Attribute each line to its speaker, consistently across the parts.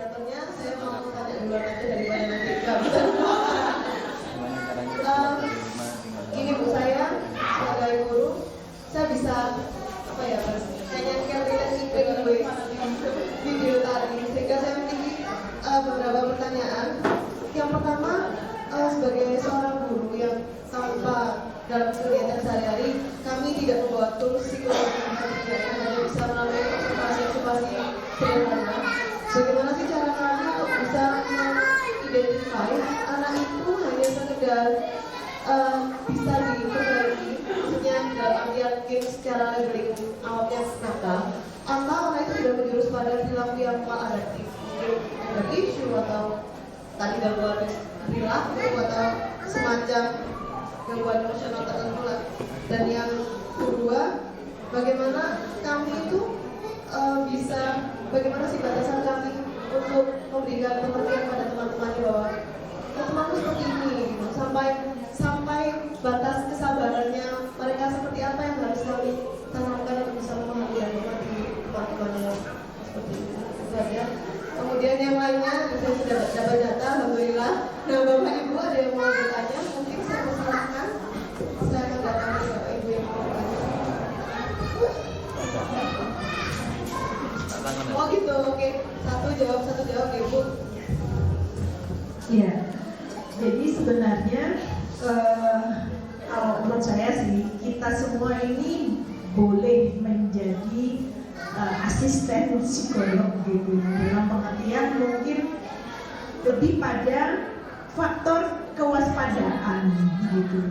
Speaker 1: moderatornya, saya mau tanya duluan aja daripada nanti nggak bisa. Gini Bu, saya sebagai guru, saya bisa apa ya Mas? Nyanyikan video tadi, sehingga saya memiliki beberapa pertanyaan. Yang pertama, sebagai seorang guru yang tanpa dalam kegiatan sehari-hari, kami tidak membawa tools psikologi hanya bisa melalui observasi sederhana. Bagaimana sih cara kami untuk bisa mengidentifikasi anak itu hanya sekedar bisa diperbaiki, maksudnya dalam artian mungkin secara labeling awalnya nakal, atau anak itu sudah menjurus pada perilaku yang maladaptif, mungkin ada isu atau tadi gangguan perilaku atau semacam gangguan emosional tertentu lah. Dan yang kedua, bagaimana kami itu bagaimana sih batasan kami untuk memberikan pengertian pada teman-temannya bahwa teman-teman seperti ini gitu. sampai batas kesabarannya mereka seperti apa yang harus kami tanamkan untuk bisa memahami dan mengerti teman-temannya seperti itu. Saja. Kemudian yang lainnya saya sudah dapat data, alhamdulillah. Nah Bapak Ibu ada yang mau bertanya, mungkin saya persilahkan. Saya akan datang ke Bapak Ibu yang mau bertanya. Oh gitu, oke. Satu jawab Ibu.
Speaker 2: Iya. Jadi sebenarnya kalau menurut saya sih kita semua ini boleh menjadi asisten psikolog gitu, dalam pengertian mungkin lebih pada faktor kewaspadaan gitu.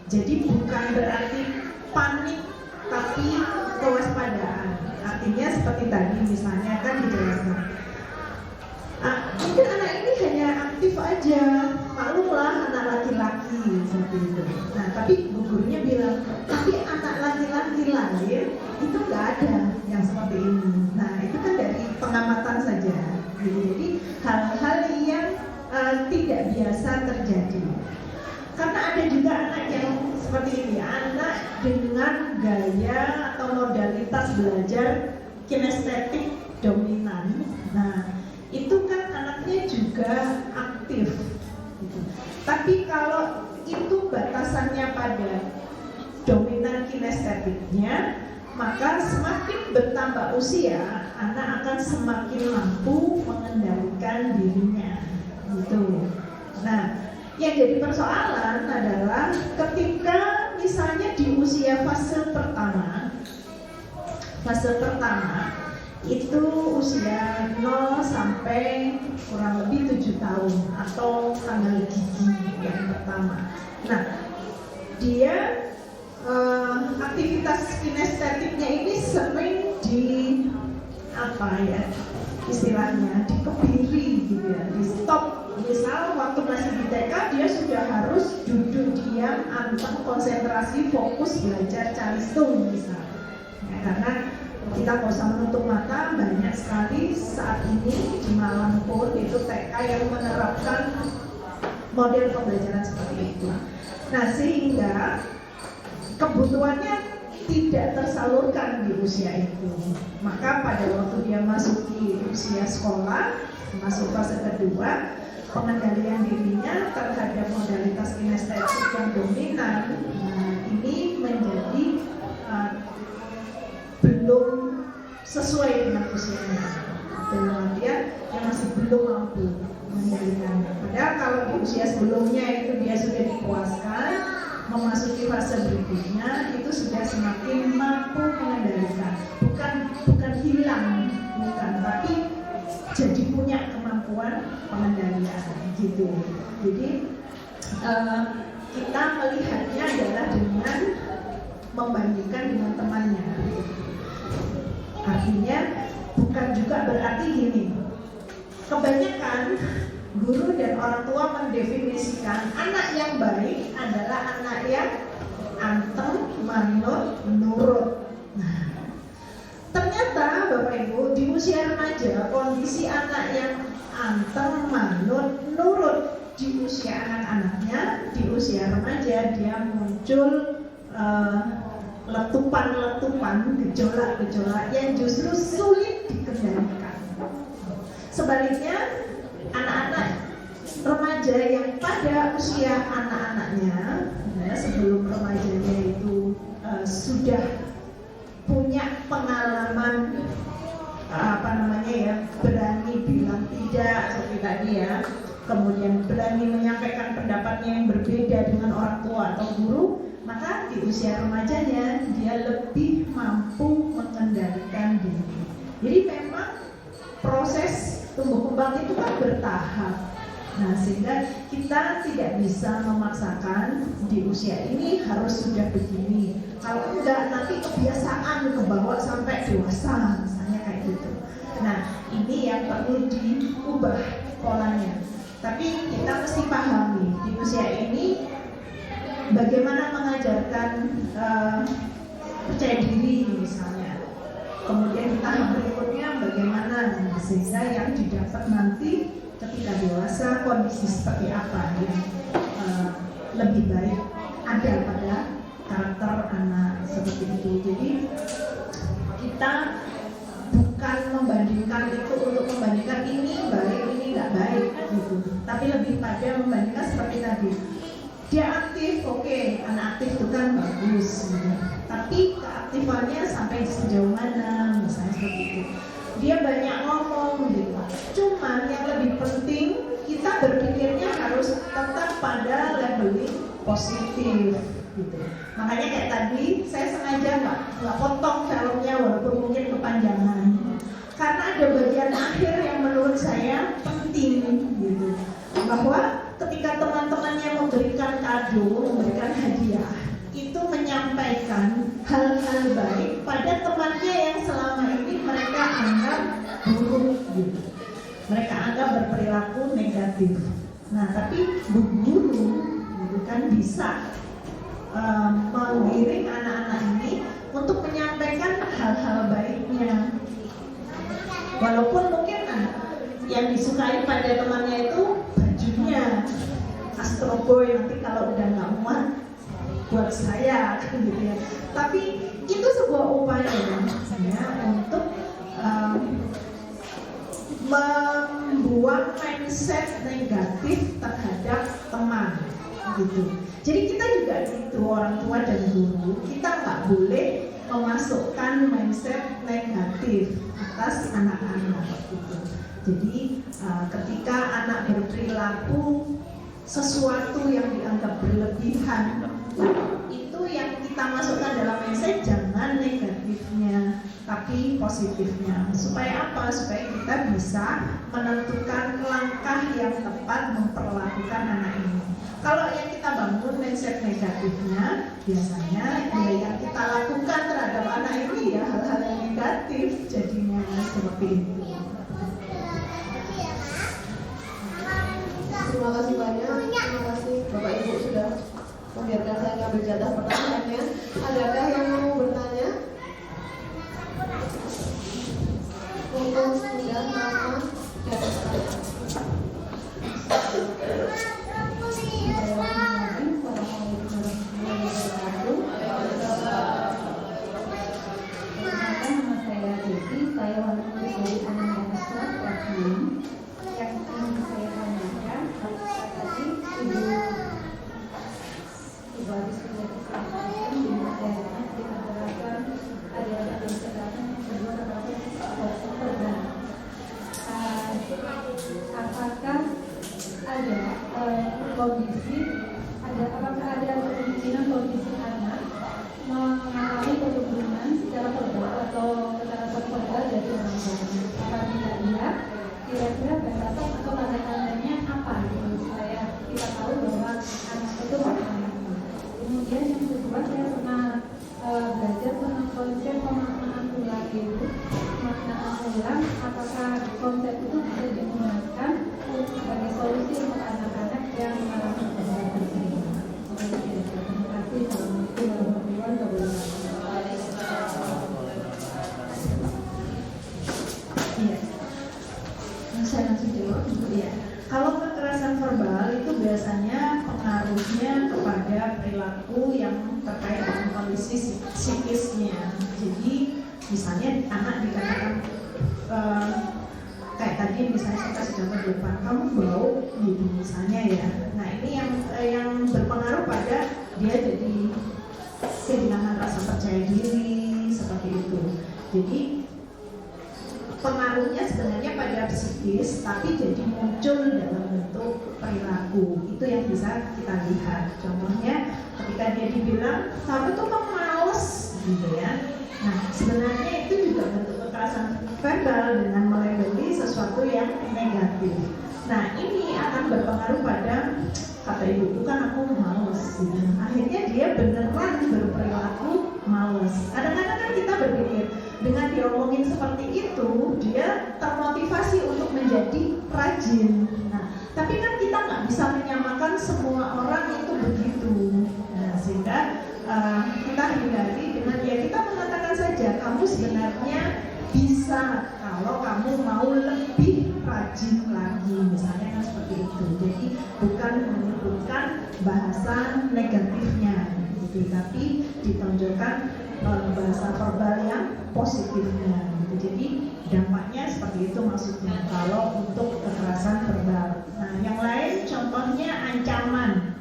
Speaker 2: Jadi bukan berarti panik tapi kewaspadaan. Artinya seperti tadi misalnya kan dijelaskan, mungkin anak ini hanya aktif aja, maklumlah anak laki-laki seperti itu. Nah tapi gurunya bilang, tapi anak laki-laki lain itu nggak ada yang seperti ini. Nah itu kan dari pengamatan saja. Jadi hal-hal yang tidak biasa terjadi. Karena ada juga anak yang seperti ini, anak dengan gaya atau modalitas belajar kinestetik dominan. Nah itu kan anaknya juga aktif gitu. Tapi kalau itu batasannya pada dominan kinestetiknya, maka semakin bertambah usia, anak akan semakin mampu mengendalikan dirinya gitu. Nah yang jadi persoalan adalah ketika misalnya di usia fase pertama itu usia 0 sampai kurang lebih 7 tahun atau tanggal gigi yang pertama. Nah, dia aktivitas kinestetiknya ini sering istilahnya dikebiri gitu ya, di stop. Misal waktu masih di TK dia sudah harus duduk diam, anteng, konsentrasi, fokus belajar calistung misalnya. Ya, karena kita nggak usah menutup mata, banyak sekali saat ini di Malang pun itu TK yang menerapkan model pembelajaran seperti itu. Nah sehingga kebutuhannya tidak tersalurkan di usia itu. Maka pada waktu dia masuk di usia sekolah, masuk fase kedua, pengendalian dirinya terhadap modalitas kinestetik yang dominan, ini menjadi belum sesuai dengan usianya. Dalam artian dia masih belum mampu mengendalikannya. Padahal kalau di usia sebelumnya itu dia sudah dipuaskan, memasuki fase berikutnya itu sudah semakin mampu mengendalikan. Bukan hilang, tapi jadi punya kemampuan pengendalian gitu. Jadi kita melihatnya adalah dengan membandingkan dengan temannya. Artinya bukan juga berarti gini. Kebanyakan guru dan orang tua mendefinisikan anak yang baik adalah anak yang anteng, manut, nurut. Nah, ternyata Bapak Ibu di usia remaja kondisi anak yang anteng, manut, nurut di usia anak-anaknya, di usia remaja dia muncul letupan-letupan, gejolak-gejolak yang justru sulit dikendalikan. Sebaliknya, anak-anak remaja yang pada usia anak-anaknya, ya, sebelum remajanya itu sudah punya pengalaman berani bilang tidak seperti tadi ya, kemudian berani menyampaikan pendapatnya yang berbeda dengan orang tua atau guru, maka di usia remajanya dia lebih mampu mengendalikan diri. Jadi memang proses tumbuh kembang itu kan bertahap. Nah, sehingga kita tidak bisa memaksakan di usia ini harus sudah begini. Kalau enggak, nanti kebiasaan kebawa sampai dewasa, misalnya kayak gitu. Nah, ini yang perlu diubah polanya. Tapi kita mesti pahami di usia ini bagaimana mengajarkan percaya diri misalnya. Kemudian tahap berikutnya bagaimana sehingga yang didapat nanti ketika dewasa kondisi seperti apa yang lebih baik ada pada karakter anak seperti itu. Jadi kita bukan membandingkan itu untuk membandingkan ini baik ini nggak baik gitu, tapi lebih pada membandingkan seperti tadi. Dia aktif, oke, anak aktif itu kan bagus gitu. Tapi keaktifannya sampai sejauh mana misalnya seperti itu. Dia banyak ngomong gitu. Cuman yang lebih penting kita berpikirnya harus tetap pada leveling positif gitu. Makanya kayak tadi saya sengaja nggak potong filmnya walaupun mungkin kepanjangan. Karena ada bagian akhir yang menurut saya penting gitu. Bahwa ketika teman-temannya memberikan kado, memberikan hadiah, itu menyampaikan hal-hal baik pada temannya yang selama ini mereka anggap buruk gitu. Mereka anggap berperilaku negatif. Nah, tapi guru gitu kan bisa menggiring anak-anak ini untuk menyampaikan hal-hal baiknya. Walaupun mungkin yang disukai pada temannya itu bajunya Astro Boy, nanti kalau udah nggak muat buat saya gitu ya. Tapi itu sebuah upaya ya untuk membuang mindset negatif terhadap teman gitu. Jadi kita juga gitu, orang tua dan guru, kita nggak boleh memasukkan mindset negatif atas anak-anak gitu. Jadi ketika anak berperilaku sesuatu yang dianggap berlebihan, itu yang kita masukkan dalam mindset jangan negatifnya, tapi positifnya. Supaya apa? Supaya kita bisa menentukan langkah yang tepat memperlakukan anak ini. Kalau yang kita bangun mindset negatifnya, biasanya ya yang kita lakukan terhadap anak ini ya hal-hal yang negatif jadinya seperti itu.
Speaker 1: Terima kasih banyak, terima kasih Bapak Ibu sudah membiarkan saya ngambil jatah pertanyaannya. Adakah yang mau bertanya? Untuk sudah nama
Speaker 3: apakah ada kemungkinan kondisi anak mengalami penurunan secara verbal atau kekerasan verbal dari orang tuanya? Apabila iya, kira-kira batasan atau tanda-tandanya apa gitu supaya kita tahu bahwa anak itu bermasalah. Kemudian yang kedua, saya pernah belajar tentang konsep pemaknaan ulang itu. Pemaknaan ulang, apakah konsep itu bisa digunakan sebagai solusi untuk anak-anak yang mengalami kekerasan seksual? Terima kasih. Assalamualaikum warahmatullahi wabarakatuh.
Speaker 2: Iya. Saya langsung jawab. Iya. Kalau kekerasan verbal itu biasanya pengaruhnya kepada perilaku yang terkait dengan kondisi psikisnya. Jadi misalnya anak dikatakan kayak tadi tadi misalnya saya kasih contoh di depan, kamu bau gitu misalnya ya. Nah ini yang berpengaruh pada dia jadi kehilangan rasa percaya diri seperti itu. Jadi pengaruhnya sebenarnya pada psikis, tapi jadi muncul dalam bentuk perilaku. Itu yang bisa kita lihat. Contohnya ketika dia dibilang kamu tuh males gitu ya. Nah sebenarnya itu juga bentuk kekerasan verbal dengan melabeli sesuatu yang negatif. Nah ini akan berpengaruh pada kata ibuku kan aku males gitu. Akhirnya dia beneran berperilaku males. Kadang-kadang kan kita berpikir dengan diomongin seperti itu dia termotivasi untuk menjadi rajin. Nah tapi kan kita nggak bisa menyamakan semua orang itu begitu. Nah sehingga kita hindari dengan ya kita mengatakan saja kamu sebenarnya bisa kalau kamu mau lebih rajin lagi, misalnya kan seperti itu. Jadi bukan menyebutkan bahasa negatifnya gitu, tapi ditonjolkan bahasa verbal yang positifnya gitu. Jadi dampaknya seperti itu maksudnya kalau untuk kekerasan verbal. Nah yang lain contohnya ancaman.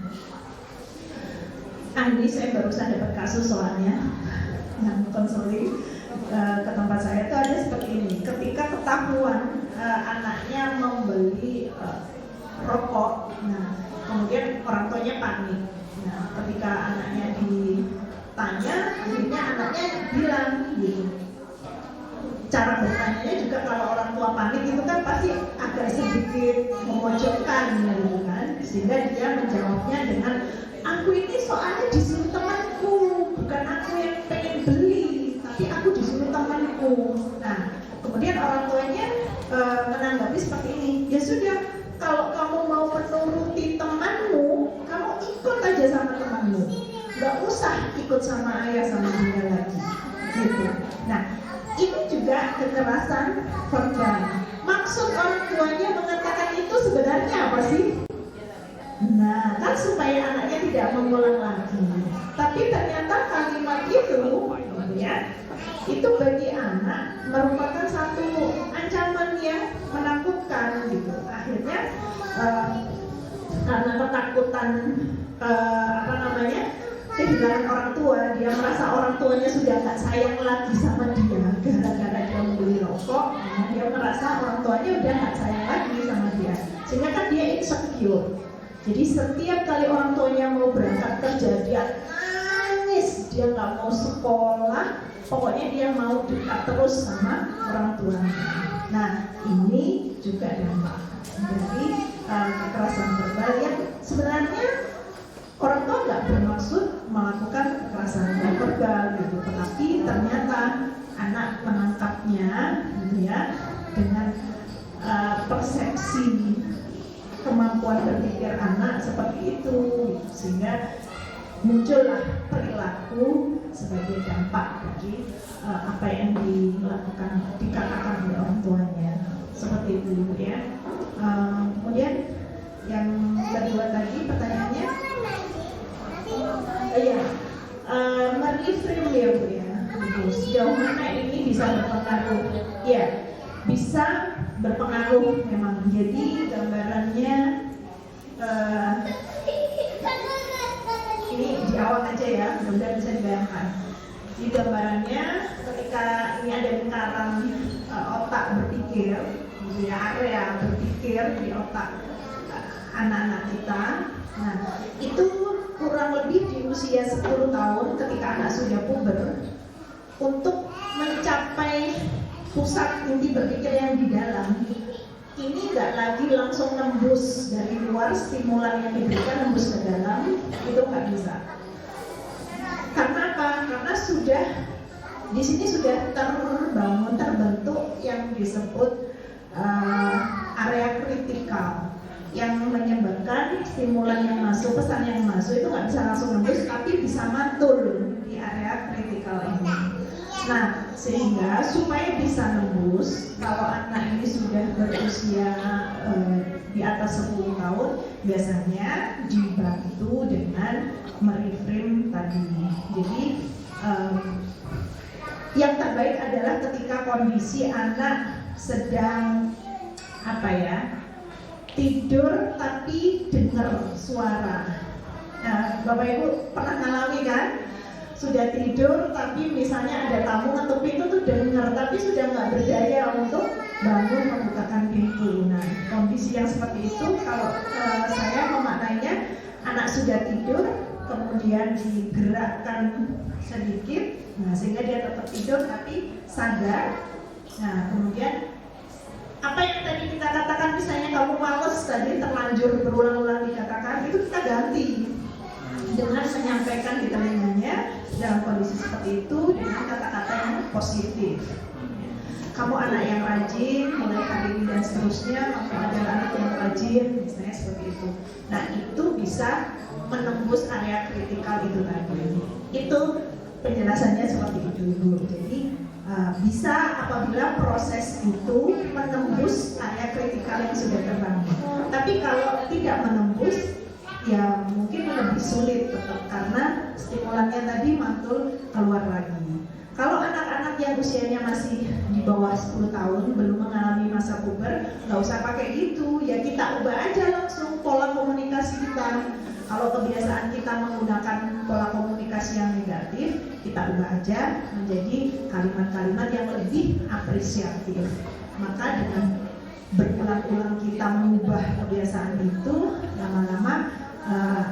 Speaker 2: Ini saya barusan dapat kasus soalnya yang konseling ke tempat saya itu ada seperti ini. Ketika ketahuan anaknya membeli rokok, nah kemudian orang tuanya panik. Nah ketika anaknya ditanya, akhirnya anaknya bilang gitu. Cara bertanya juga kalau orang tua panik itu kan pasti agak sedikit memojokkan gitu kan, sehingga dia menjawabnya dengan aku ini soalnya disuruh temanku, bukan aku yang pengen beli, tapi aku disuruh temanku. Nah, kemudian orang tuanya menanggapi seperti ini, ya sudah, kalau kamu mau menuruti temanmu, kamu ikut aja sama temanmu, nggak usah ikut sama ayah sama dia lagi, gitu. Nah, ini juga kekerasan verbal. Maksud orang tuanya mengatakan itu sebenarnya apa sih? Nah, kan supaya anaknya tidak mengulang lagi. Tapi ternyata kalimat itu, ya, itu bagi anak merupakan satu ancaman yang menakutkan, gitu. Akhirnya karena ketakutan kehilangan orang tua, dia merasa orang tuanya sudah nggak sayang lagi sama dia gara-gara dia membeli rokok. Nah, dia merasa orang tuanya udah nggak sayang lagi sama dia, sehingga kan dia insecure. Jadi setiap kali orang tuanya mau berangkat kerja, dia nangis, dia nggak mau sekolah, pokoknya dia mau dekat terus sama orang tuanya. Nah ini juga dampak dari kekerasan verbal yang sebenarnya orang tua nggak bermaksud melakukan kekerasan verbal gitu, tetapi ternyata anak menangkapnya gitu ya dengan persepsi kemampuan berpikir anak seperti itu, sehingga muncullah perilaku sebagai dampak dari apa yang dikatakan oleh orang tuanya, seperti itu ya. Kemudian yang kedua tadi pertanyaannya, mereframe ya Bu ya, sejauh mana ini bisa berpengaruh? Ya, bisa berpengaruh memang. Jadi gambarannya ini di awal aja ya, mudah-mudahan bisa dibayangkan. Di gambarannya ketika ini ada lingkaran otak berpikir, ya, area berpikir di otak anak-anak kita. Nah, itu kurang lebih di usia 10 tahun ketika anak sudah puber, untuk mencapai pusat inti berpikir yang di dalam ini nggak lagi langsung nembus dari luar, stimulan yang diberikan nembus ke dalam, itu nggak bisa. Karena apa? Karena sudah di sini sudah terbentuk yang disebut area kritikal, yang menyebabkan stimulan yang masuk, pesan yang masuk itu nggak bisa langsung nembus, tapi bisa mantul di area kritikal ini. Nah, sehingga supaya bisa nembus, kalau anak ini sudah berusia di atas 10 tahun, biasanya dibantu dengan mereframe tadi. Jadi yang terbaik adalah ketika kondisi anak sedang apa ya? Tidur tapi dengar suara. Nah, Bapak Ibu pernah ngalami kan? Sudah tidur tapi misalnya ada tamu ngetuk pintu tuh dengar, tapi sudah nggak berdaya untuk bangun membukakan pintu. Nah, kondisi yang seperti itu kalau saya memaknainya anak sudah tidur kemudian digerakkan sedikit, nah sehingga dia tetap tidur tapi sadar. Nah, kemudian apa yang tadi kita katakan, misalnya kamu males tadi terlanjur berulang-ulang dikatakan, itu kita ganti dengan menyampaikan di telinganya dalam kondisi seperti itu dengan kata-kata yang positif. Kamu anak yang rajin, mulai hari ini dan seterusnya, kamu adalah anak yang rajin, misalnya seperti itu. Nah, itu bisa menembus area kritikal itu tadi. Itu penjelasannya seperti itu, Bu. Jadi bisa apabila proses itu menembus area kritikal yang sudah terbangun. Tapi kalau tidak menembus, ya mungkin lebih sulit tetap karena stimulannya tadi mantul keluar lagi. Kalau anak-anak yang usianya masih di bawah 10 tahun belum mengalami masa puber, nggak usah pakai gitu, ya kita ubah aja langsung pola komunikasi kita. Kalau kebiasaan kita menggunakan pola komunikasi yang negatif, kita ubah aja menjadi kalimat-kalimat yang lebih apresiatif. Maka dengan berulang-ulang kita mengubah kebiasaan itu, lama-lama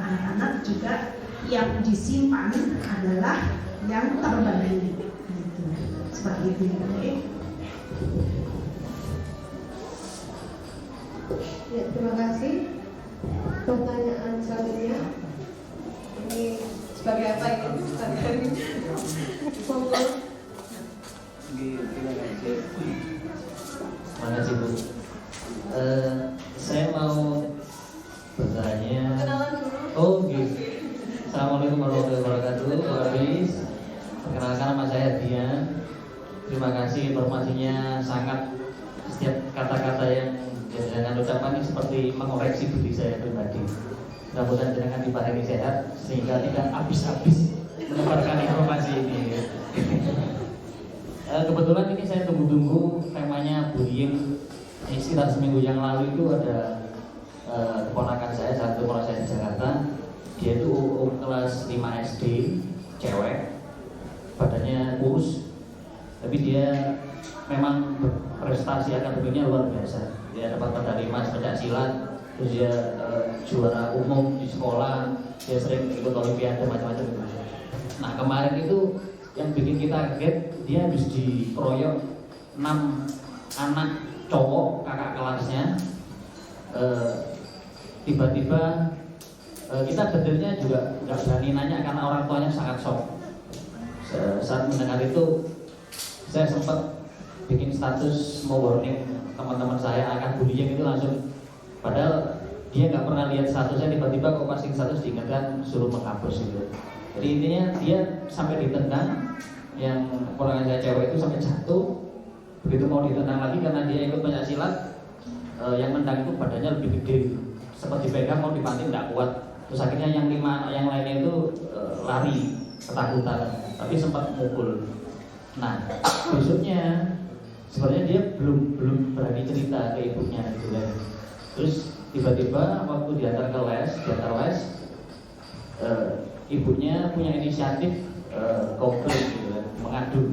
Speaker 2: anak-anak juga yang disimpan adalah yang terbaik. Gitu. Seperti itu. Okay?
Speaker 1: Ya, terima kasih. Pertanyaan selanjutnya ini sebagai apa ini? Sebagai monggo.
Speaker 4: Terima kasih, Bu. Saya mau bertanya.
Speaker 1: Kenalan dulu.
Speaker 4: Oh, gitu. Assalamualaikum warahmatullahi wabarakatuh. Pak Abis, perkenalkan nama saya Dian. Terima kasih informasinya, sangat setiap kata-kata yang dengan ucapan ini seperti mengoreksi diri saya pribadi. Mudah-mudahan jangan diparingi sehat sehingga tidak habis-habis menyebarkan informasi ini. Kebetulan ini saya tunggu-tunggu temanya bullying. Ini sekitar seminggu yang lalu itu ada keponakan saya, satu keponakan saya di Jakarta. Dia itu kelas 5 SD, cewek, badannya kurus, tapi dia memang prestasi akademiknya luar biasa. Dia dapat medali emas pencak silat, terus dia juara umum di sekolah, dia sering ikut olimpiade macam-macam gitu. Nah, kemarin itu yang bikin kita kaget, dia habis dikeroyok 6 anak cowok kakak kelasnya. Tiba-tiba kita benernya juga nggak berani nanya karena orang tuanya sangat shock. Saat mendengar itu, saya sempat bikin status mau warning teman-teman saya akan bullying itu langsung. Padahal dia nggak pernah lihat statusnya, tiba-tiba kok posting status diingatkan suruh menghapus gitu. Jadi intinya dia sampai ditendang, yang orang saya cewek itu sampai jatuh. Begitu mau ditendang lagi karena dia ikut pencak silat, yang mendang itu badannya lebih gede, sempat dipegang mau dipanting nggak kuat. Terus akhirnya yang 5 anak yang lainnya itu lari ketakutan, tapi sempat mukul. Nah, besoknya sebenarnya dia belum berani cerita ke ibunya gitu kan. Terus tiba-tiba waktu diantar les, ibunya punya inisiatif komplain gitu kan, mengadu.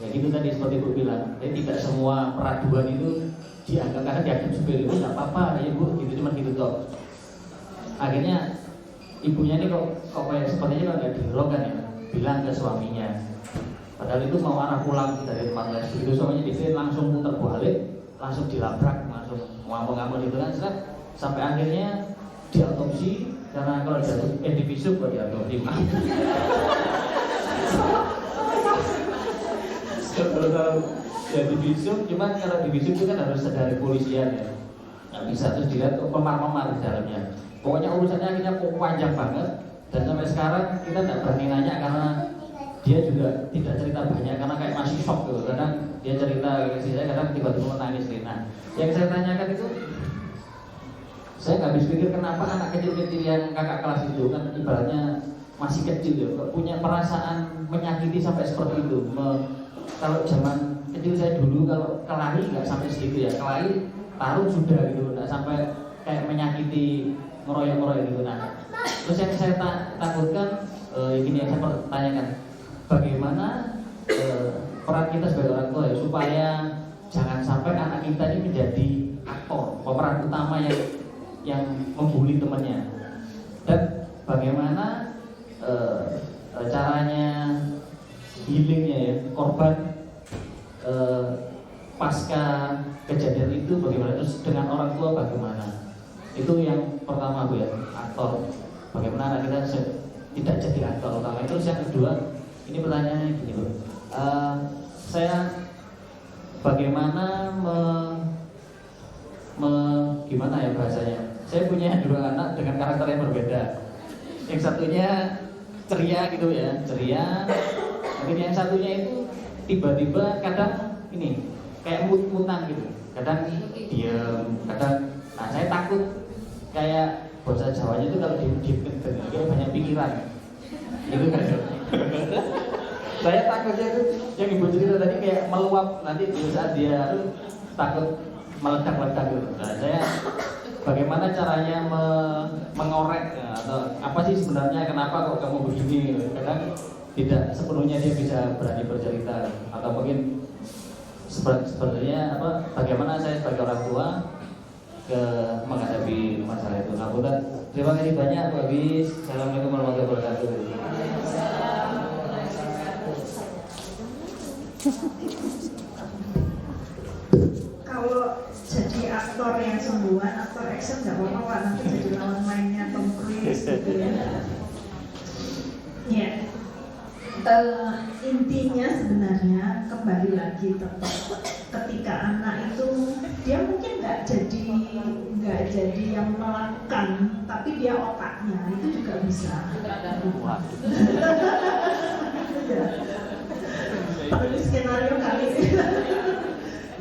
Speaker 4: Ya gitu tadi seperti ibu bilang, jadi tidak semua peraduan itu dianggap karena dianggap supir itu nggak apa-apa ya bu, gitu cuma gitu toh. Akhirnya ibunya ini kok kayak sepertinya nggak dialog kan ya, bilang ke suaminya. Padahal itu mau arah pulang dari tempat les, begitu suaminya dikira langsung putar balik, langsung dilabrak, langsung ngamuk-ngamuk gitu kan. Sampai akhirnya diautopsi, karena kalau divisum kok diautopsi. Kalau ya divisum, cuman kalau divisum itu kan harus dari polisian ya, nggak bisa terus dilihat memar-memar di dalamnya. Pokoknya urusannya akhirnya panjang banget, dan sampai sekarang kita nggak berani nanya karena dia juga tidak cerita banyak karena kayak masih shock gitu. Kadang dia cerita ke saya, kadang tiba-tiba menangis. Nah, yang saya tanyakan itu, saya nggak habis pikir kenapa anak kecil-kecil yang kakak kelas itu kan ibaratnya masih kecil ya, punya perasaan menyakiti sampai seperti itu. Kalau zaman kecil saya dulu kalau kelahi nggak sampai segitu ya, kelahi taruh sudah gitu, nggak sampai kayak menyakiti ngeroyok-ngeroyok gitu. Nah, terus yang saya takutkan ini yang saya pertanyakan, bagaimana peran kita sebagai orang tua ya supaya jangan sampai anak kita ini menjadi aktor, pemeran utama yang membuli temannya, dan bagaimana caranya healingnya ya korban pasca kejadian itu bagaimana, terus dengan orang tua bagaimana. Itu yang pertama Bu ya, aktor, bagaimana anak kita tidak jadi aktor utama. Terus yang kedua, ini pertanyaannya gini Bu, saya bagaimana gimana ya bahasanya, saya punya dua anak dengan karakter yang berbeda. Yang satunya ceria gitu ya, ceria. Mungkin yang satunya itu tiba-tiba kadang ini kayak mut-mutan gitu, kadang diam, kadang. Nah saya takut kayak bahasa Jawanya itu kalau diem kayak banyak pikiran, gitu kan? Saya takutnya itu yang ibu cerita tadi kayak meluap nanti di saat dia takut meledak-ledak gitu. Nah saya bagaimana caranya mengorek ya, atau apa sih sebenarnya kenapa kok kamu begini? Kadang tidak sepenuhnya dia bisa berani bercerita, atau mungkin sebenarnya bagaimana saya sebagai orang tua menghadapi masalah itu. Nah, terima kasih banyak Bu Abis. Assalamualaikum warahmatullahi wabarakatuh.
Speaker 2: Kalau jadi aktor yang sungguhan, aktor action nggak apa-apa Pak, nanti jadi lawan mainnya Tom Cruise gitu ya. Ya, intinya sebenarnya kembali lagi tetap ketika anak itu dia mungkin nggak jadi yang melakukan, tapi dia otaknya itu juga bisa. Penulis skenario kali.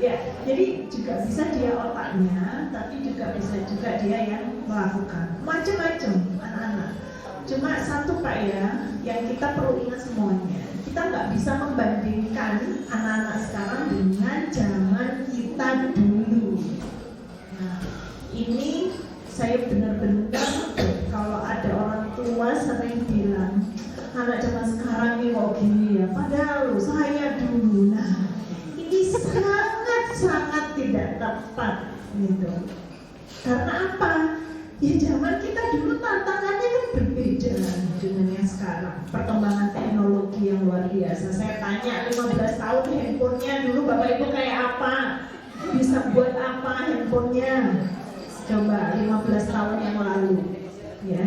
Speaker 2: Ya, jadi juga bisa dia otaknya, tapi juga bisa juga dia yang melakukan. Macam-macam anak-anak. Cuma satu Pak ya, yang kita perlu ingat semuanya, kita nggak bisa membandingkan anak-anak sekarang dengan zaman kita dulu. Nah, ini saya benar-benar kalau ada orang tua sering bilang anak zaman sekarang ini kok gini ya, padahal saya dulu. Nah, ini sangat tidak tepat gitu. Karena apa? Ya zaman kita dulu tantangannya kan berbeda dengan yang sekarang. Perkembangan teknologi yang luar biasa. Saya tanya 15 tahun handphonenya dulu Bapak Ibu kayak apa? Bisa buat apa handphonenya? Coba 15 tahun yang lalu, ya.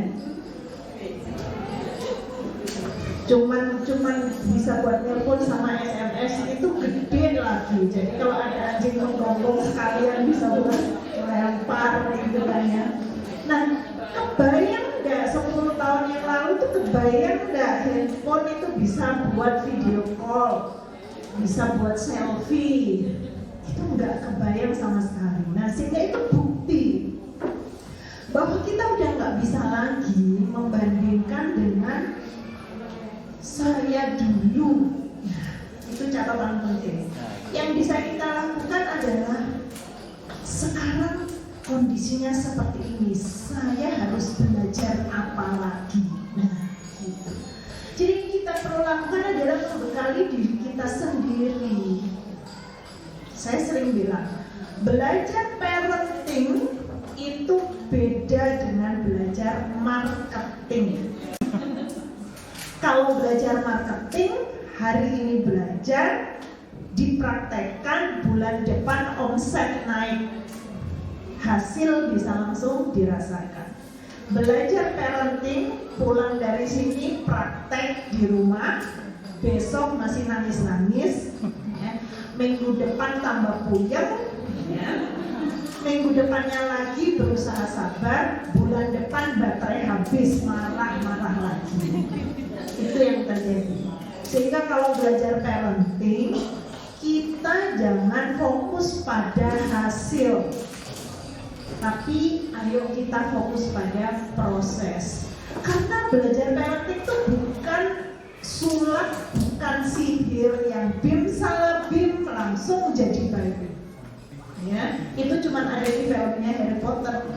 Speaker 2: Cuman bisa buat telepon sama SMS itu gede lagi. Jadi kalau ada anjing menggonggong sekalian bisa buat lempar gitu kan ya. Nah, kebayang nggak 10 tahun yang lalu tuh kebayang nggak handphone itu bisa buat video call, bisa buat selfie, itu nggak kebayang sama sekali. Nah, sehingga itu bukti bahwa kita udah nggak bisa lagi membandingkan dengan saya dulu. Nah, itu catatan penting. Yang bisa kita lakukan adalah sekarang kondisinya seperti ini, saya harus belajar apa lagi. Nah, gitu. Jadi yang kita perlu lakukan adalah membekali diri kita sendiri. Saya sering bilang, belajar parenting itu beda dengan belajar marketing. Kalau belajar marketing, hari ini belajar, dipraktekkan, bulan depan omset naik, hasil bisa langsung dirasakan. Belajar parenting, pulang dari sini praktek di rumah, besok masih nangis-nangis, ya. Minggu depan tambah puyeng, ya. Minggu depannya lagi berusaha sabar, bulan depan baterai habis, marah-marah lagi. Itu yang terjadi. Sehingga kalau belajar parenting, kita jangan fokus pada hasil, tapi ayo kita fokus pada proses. Karena belajar parenting itu bukan sulap, bukan sihir yang bim salah bim langsung jadi baik. Ya, itu cuma ada di filmnya Harry Potter.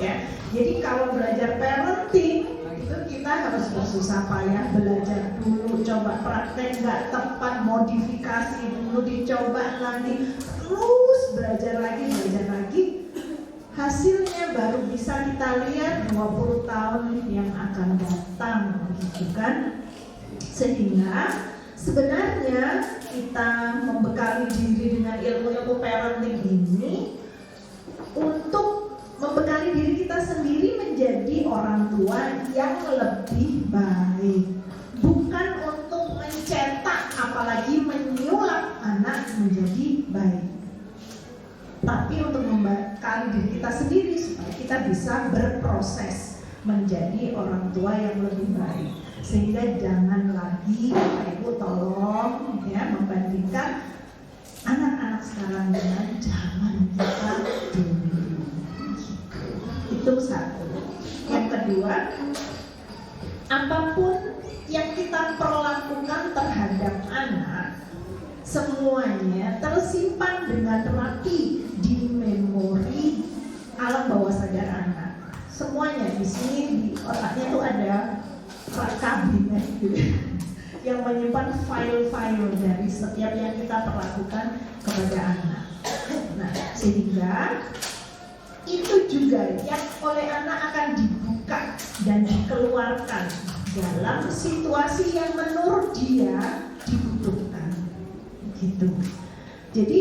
Speaker 2: Ya, jadi kalau belajar parenting itu kita harus bersusah payah belajar dulu, coba praktek nggak tepat, modifikasi dulu, dicoba lagi, terus belajar lagi. Hasilnya baru bisa kita lihat 20 tahun yang akan datang, gitu kan? Sehingga sebenarnya kita membekali diri dengan ilmu-ilmu parenting ini untuk membekali diri kita sendiri menjadi orang tua yang lebih baik, bukan untuk mencetak apalagi menyulap anak menjadi baik, tapi untuk membekali diri kita sendiri supaya kita bisa berproses menjadi orang tua yang lebih baik. Sehingga jangan lagi Bapak Ibu tolong ya membandingkan anak-anak sekarang dengan zaman kita dulu. Itu satu. Yang kedua, apapun yang kita perlakukan terhadap anak, semuanya tersimpan dengan rapi di memori alam bawah sadar anak. Semuanya di sini di otaknya tuh ada kabinet gitu, yang menyimpan file-file dari setiap yang kita perlakukan kepada anak. Nah, sehingga itu juga yang oleh anak akan dibuka dan dikeluarkan dalam situasi yang menurut dia dibutuhkan. Gitu. Jadi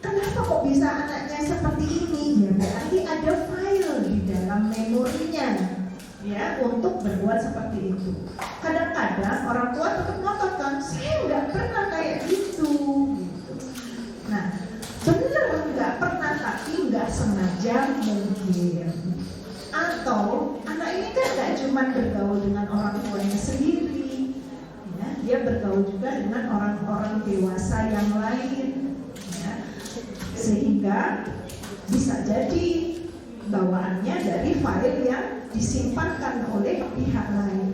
Speaker 2: kenapa kok bisa anaknya seperti ini? Ya berarti ada file di dalam memorinya ya untuk berbuat seperti itu. Kadang-kadang orang tua tetap ngotot kan, saya nggak pernah kayak gitu. Nah, bener nggak pernah tapi nggak sengaja mungkin. Atau anak ini kan nggak cuma bergaul dengan orang tuanya sendiri, ya, dia bergaul juga dengan orang-orang dewasa yang lain, ya. Sehingga bisa jadi bawaannya dari file yang disimpankan oleh pihak lain.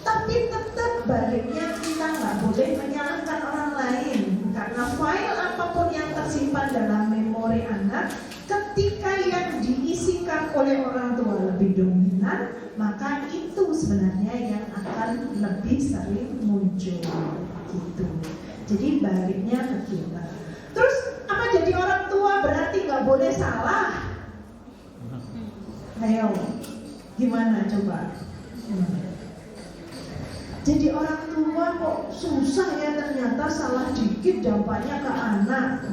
Speaker 2: Tapi tetap baliknya kita nggak boleh menyalahkan orang lain, karena file apapun yang tersimpan dalam memori anak, ketika yang diisikan oleh orang tua lebih dominan, maka itu sebenarnya yang akan lebih sering muncul gitu. Jadi baliknya ke kita. Terus apa jadi orang tua berarti nggak boleh salah? Ayo, gimana coba? Jadi orang tua kok susah ya, ternyata salah dikit dampaknya ke anak.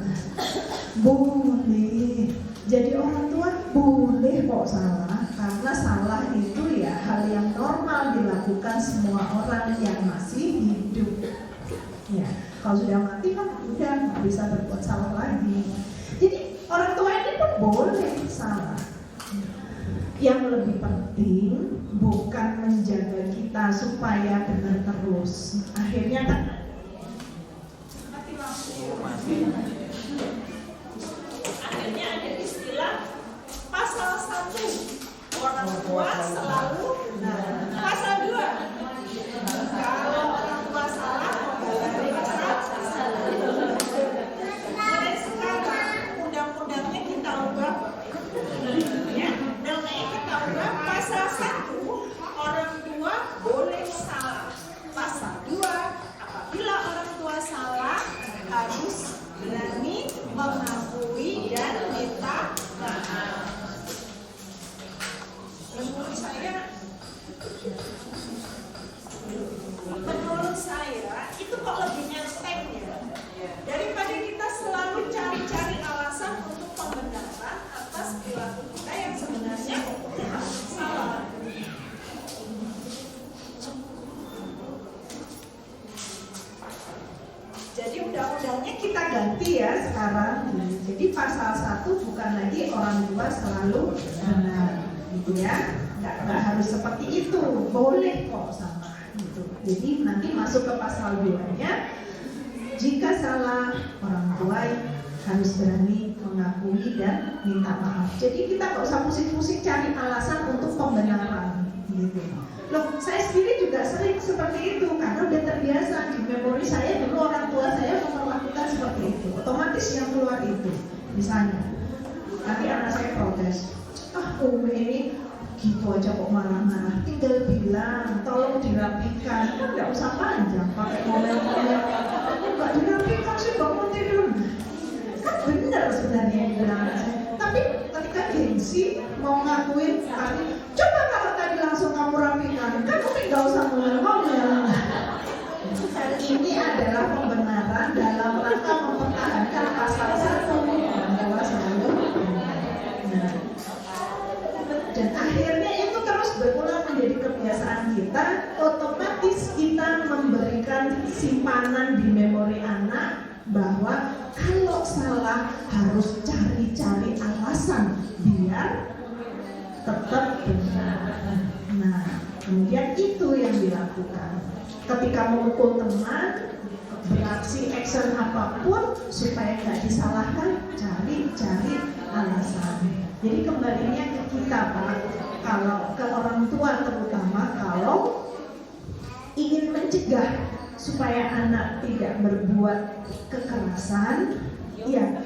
Speaker 2: Boleh. Jadi orang tua boleh kok salah, karena salah itu ya hal yang normal dilakukan semua orang yang masih hidup. Ya, kalau sudah mati kan udah nggak bisa berbuat salah lagi. Jadi orang tua ini pun boleh salah. Yang lebih penting bukan menjaga kita supaya benar terus. Akhirnya kan mati lampu. Akhirnya ada istilah pasal 1 orang tua selalu benar. Pasal 2 kalau orang tua salah membalari pasal 1. Mulai sekarang undang-undangnya kita ubah. Ya, undang-undangnya kita ubah pasal 1 orang tua boleh salah. Pasal 2 apabila orang tua salah harus berani mengakui dan minta maaf. Menurut saya itu kok lebih enteng ya, daripada kita selalu cari-cari alasan untuk pembenaran atas perilaku kita yang sebenarnya salah. Jadi undang-undangnya kita ganti ya sekarang. Jadi pasal 1 bukan lagi orang tua selalu benar, gitu ya. Nggak harus seperti itu, boleh kok salah gitu. Jadi nanti masuk ke pasal 2-nya, jika salah orang tua harus berani mengakui dan minta maaf. Jadi kita nggak usah pusing-pusing cari alasan untuk pembenaran gitu. Loh, saya sendiri juga sering seperti itu karena udah terbiasa di memori saya dulu orang tua saya memperlakukan seperti itu. Otomatis yang keluar itu. misalnya nanti anak saya protes, Umi ini gitu aja kok marah-marah, tinggal bilang tolong dirapikan, kan nggak usah panjang pakai ngomel-ngomel, nggak dirapikan sih bangun tidur, kan benar sebenarnya yang bilang anak saya. Tapi ketika gengsi mau ngakuin, coba kalau tadi langsung kamu rapikan, kan Umi nggak usah ngomel-ngomel. Dan ini adalah pembenaran dalam rangka mempertahankan pasal 1 bahwa selalu. Dan akhirnya itu terus berulang menjadi kebiasaan kita, otomatis kita memberikan simpanan di memori anak bahwa kalau salah harus cari-cari alasan biar tetap benar. Nah, kemudian itu yang dilakukan. Ketika memukul teman, beraksi action apapun supaya nggak disalahkan, cari-cari alasan. Jadi kembalinya ke kita Pak, kalau ke orang tua terutama, kalau ingin mencegah supaya anak tidak berbuat kekerasan, ya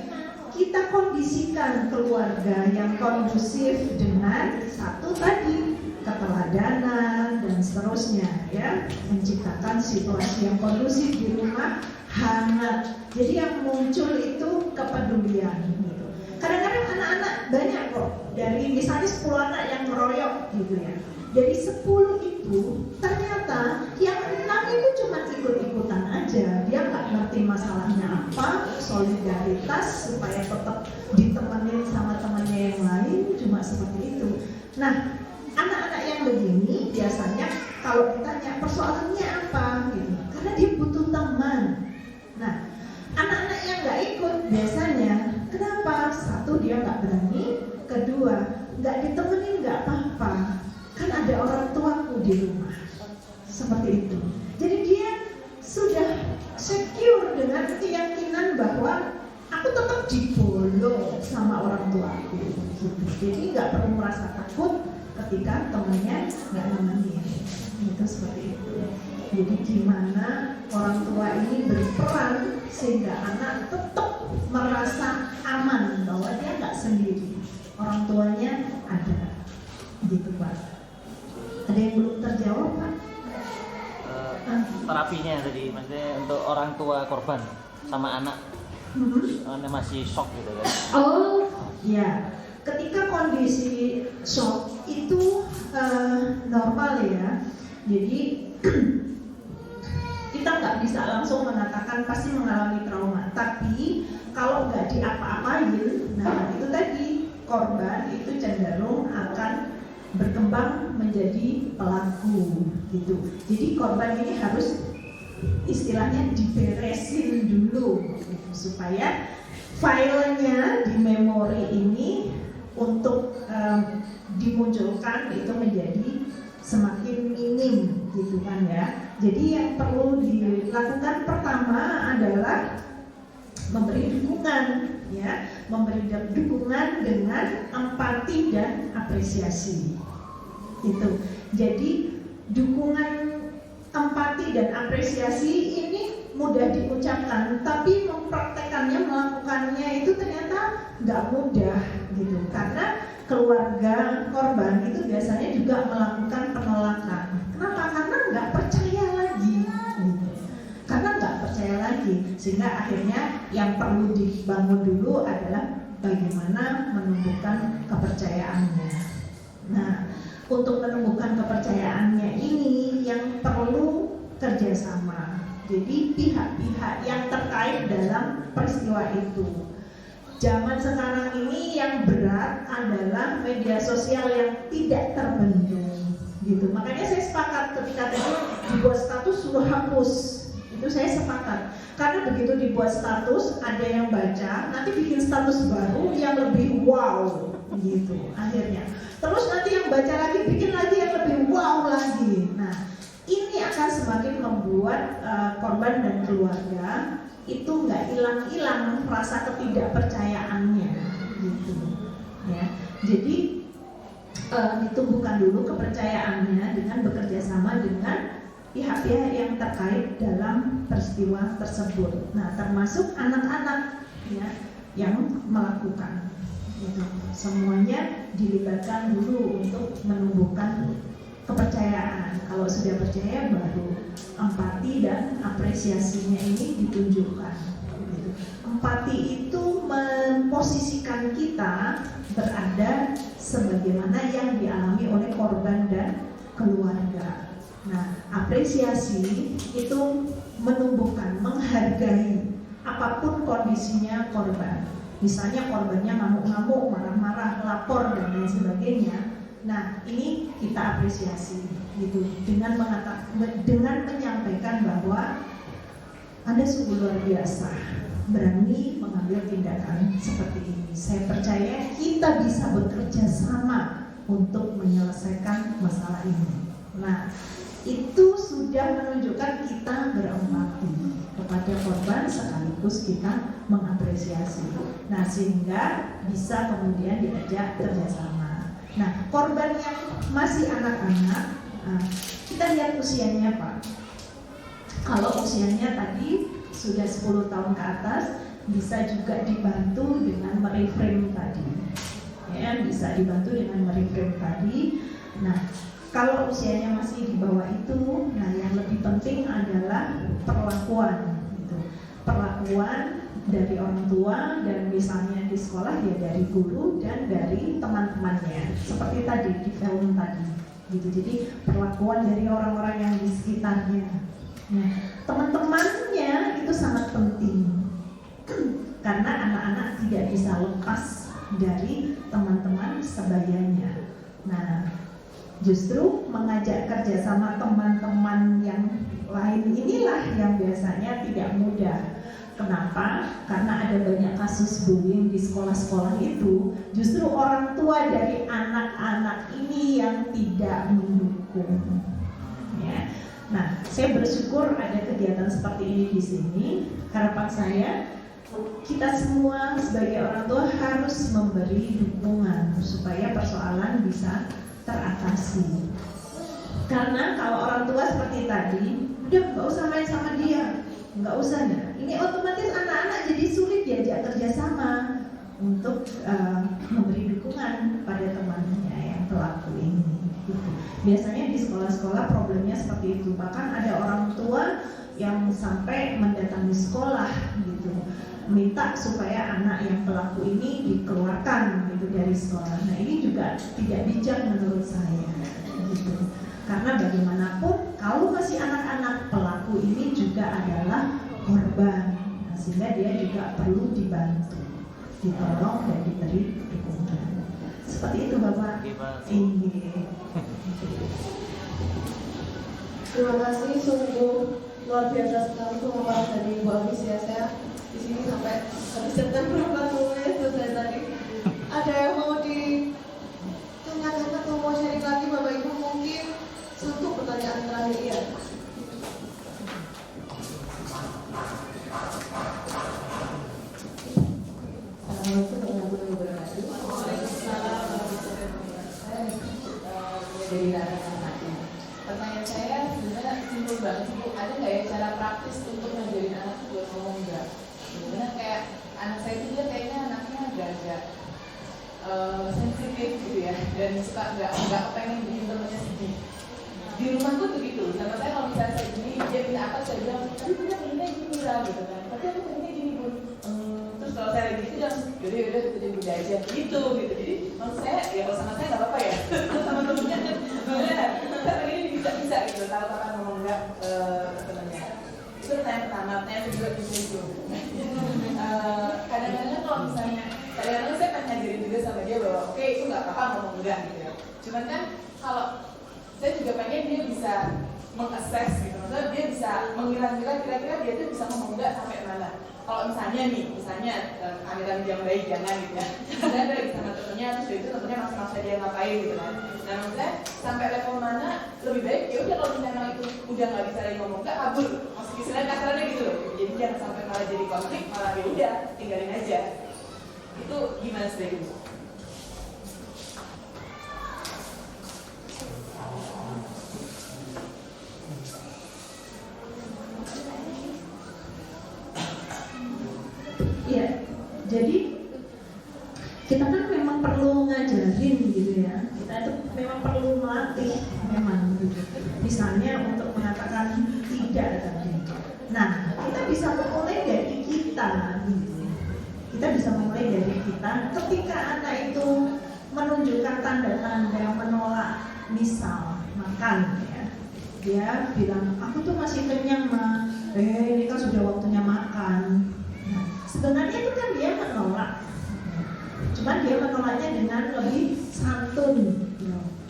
Speaker 2: kita kondisikan keluarga yang kondusif dengan satu tadi, keteladanan dan seterusnya, ya, menciptakan situasi yang kondusif di rumah, hangat. Jadi yang muncul itu kepedulian gitu. Kadang-kadang anak-anak banyak kok, dari misalnya 10 anak yang meroyok gitu ya, dari 10 itu ternyata yang 6 itu cuma ikut-ikutan aja, dia nggak ngerti masalahnya apa, solidaritas supaya tetap ditemenin sama temannya yang lain, cuma seperti itu. Nah, anak-anak yang begini biasanya kalau ditanya persoalannya apa gitu, karena dia butuh teman. Nah, anak-anak yang nggak ikut biasanya kenapa? Satu, dia nggak berani. Kedua, nggak ditemenin nggak apa-apa, kan ada orang tuaku di rumah. Seperti itu. Jadi dia sudah secure dengan keyakinan bahwa aku tetap dibolong sama orang tuaku. Jadi nggak perlu merasa takut ketika temannya nggak nemenin. Itu seperti itu. Jadi gimana orang tua ini berperan sehingga anak tetap merasa aman bahwa dia nggak sendiri, orang tuanya ada, gitu Pak. Ada yang belum terjawab Pak?
Speaker 5: Terapinya tadi, maksudnya untuk orang tua korban sama anak masih shock gitu kan?
Speaker 2: Oh, ya. Ketika kondisi shock itu normal ya. Jadi kita nggak bisa langsung mengatakan pasti mengalami trauma, tapi kalau nggak diapa-apain, nah itu tadi korban itu cenderung akan berkembang menjadi pelaku gitu. Jadi korban ini harus istilahnya diberesin dulu gitu, supaya filenya di memori ini untuk dimunculkan itu menjadi semakin minim gitu kan ya. Jadi yang perlu dilakukan pertama adalah memberi dukungan ya, memberi dukungan dengan empati dan apresiasi. Itu. Jadi dukungan, empati dan apresiasi ini mudah diucapkan, tapi mempraktekannya, melakukannya itu ternyata nggak mudah gitu, karena keluarga korban itu biasanya juga melakukan penolakan. Kenapa? Karena nggak percaya lagi gitu. Karena nggak percaya lagi, sehingga akhirnya yang perlu dibangun dulu adalah bagaimana menumbuhkan kepercayaannya. Nah, untuk menumbuhkan kepercayaannya ini yang perlu kerjasama. Jadi pihak-pihak yang terkait dalam peristiwa itu. Zaman sekarang ini yang berat adalah media sosial yang tidak terbendung, gitu. Makanya saya sepakat ketika tadi dibuat status suruh hapus, itu saya sepakat. Karena begitu dibuat status, ada yang baca, nanti bikin status baru yang lebih wow, gitu. Akhirnya, terus nanti yang baca lagi bikin lagi yang lebih wow lagi. Nah, ini akan semakin membuat korban dan keluarga itu nggak hilang-hilang rasa ketidakpercayaannya gitu ya. Jadi ditumbuhkan dulu kepercayaannya dengan bekerja sama dengan pihak-pihak yang terkait dalam peristiwa tersebut. Nah, termasuk anak-anak ya, yang melakukan. Gitu. Semuanya dilibatkan dulu untuk menumbuhkan kepercayaan. Kalau sudah percaya baru empati dan apresiasinya ini ditunjukkan. Gitu. Empati itu memposisikan kita berada sebagaimana yang dialami oleh korban dan keluarga. Nah, apresiasi itu menumbuhkan, menghargai apapun kondisinya korban. Misalnya korbannya ngamuk-ngamuk, marah-marah, lapor dan lain sebagainya. Nah, ini kita apresiasi gitu dengan menyampaikan bahwa Anda sungguh luar biasa, berani mengambil tindakan seperti ini. Saya percaya kita bisa bekerja sama untuk menyelesaikan masalah ini. Nah, itu sudah menunjukkan kita berempati kepada korban sekaligus kita mengapresiasi. Nah, sehingga bisa kemudian diajak kerjasama. Nah, korban yang masih anak-anak, kita lihat usianya Pak. Kalau usianya tadi sudah 10 tahun ke atas, bisa juga dibantu dengan mereframe tadi. Ya, bisa dibantu dengan mereframe tadi. Nah, kalau usianya masih di bawah itu, nah yang lebih penting adalah perlakuan. Gitu. Perlakuan dari orang tua dan misalnya di sekolah ya dari guru dan dari teman-temannya. Seperti tadi di film tadi. Gitu. Jadi perlakuan dari orang-orang yang di sekitarnya. Nah, teman-temannya itu sangat penting. Karena anak-anak tidak bisa lepas dari teman-teman sebayanya. Nah, justru mengajak kerjasama teman-teman yang lain inilah yang biasanya tidak mudah. Kenapa? Karena ada banyak kasus bullying di sekolah-sekolah itu. Justru orang tua dari anak-anak ini yang tidak mendukung. Ya. Nah, saya bersyukur ada kegiatan seperti ini di sini. Harapan saya kita semua sebagai orang tua harus memberi dukungan supaya persoalan bisa teratasi. Karena kalau orang tua seperti tadi, udah nggak usah main sama dia, nggak usah ya. Ini otomatis anak-anak jadi sulit diajak kerjasama untuk memberi dukungan pada temannya yang pelaku ini. Gitu. Biasanya di sekolah-sekolah problemnya seperti itu. Bahkan ada orang tua yang sampai mendatangi sekolah gitu, minta supaya anak yang pelaku ini dikeluarkan gitu dari sekolah. Nah, ini juga tidak bijak menurut saya gitu. Karena bagaimanapun kalau masih anak-anak, pelaku ini juga adalah korban. Nah, sehingga dia juga perlu dibantu, ditolong dan diberi dukungan. Seperti itu Bapak. Ini.
Speaker 1: Terima kasih, sungguh luar biasa sekali pemaparan dari Bu Afis ya. Saya di sini sampai habis September 40 selesai tadi. Ada yang mau ditanyakan atau mau sharing lagi Bapak Ibu mungkin untuk pertanyaan terakhir ya.
Speaker 6: Assalamualaikum warahmatullahi wabarakatuh. Dari anak-anaknya. Pertanyaan saya sebenarnya simpel banget sih Bu. Ada nggak ya cara praktis untuk ngajarin anak buat ngomong enggak? Sebenarnya kayak anak saya itu dia kayaknya anaknya agak sensitif gitu ya, dan suka nggak pengen bikin temennya sedih. Di rumah tuh begitu. Sama saya kalau misalnya saya gini, dia minta apa saya bilang, tapi punya minta gini gitu kan. Tapi aku pengennya gini Bun. Terus kalau saya lagi gitu dia langsung, yaudah kita jadi beda aja gitu. Jadi maksud saya ya kalau sama saya nggak apa-apa ya. Sama temennya kan, saya pengennya bisa gitu. Tahu kapan ngomong enggak ke temennya. Itu pertanyaan pertama. Pertanyaan kedua itu. Kadang-kadang kalau misalnya kadang-kadang saya pengen ngajarin juga sama dia bahwa oke, itu nggak apa-apa ngomong enggak gitu ya. Cuman kan kalau saya juga pengen dia bisa mengakses gitu, maksudnya dia bisa mengira-ngira kira-kira dia tuh bisa ngomong enggak sampai mana. Kalau misalnya amit-amit yang baik jangan gitu ya, dan lagi sama temennya terus itu temennya maksa dia ngapain gitu kan. Nah maksudnya sampai level mana lebih baik ya udah kalau misalnya itu udah nggak bisa lagi ngomong enggak, kabur, maksud istilahnya kasarnya gitu loh. Jadi jangan sampai malah jadi konflik, malah ya udah tinggalin aja. Itu gimana sih Bu?
Speaker 2: Iya, jadi yang perlu melatih memang gitu. Misalnya untuk mengatakan tidak tadi. Nah, kita bisa memulai dari kita gitu. Kita bisa memulai dari kita ketika anak itu menunjukkan tanda-tanda menolak, misal makan ya. Dia bilang, aku tuh masih kenyang Ma, ini kan sudah waktunya makan. Nah, sebenarnya itu kan dia menolak. Cuman dia menolaknya dengan lebih santun.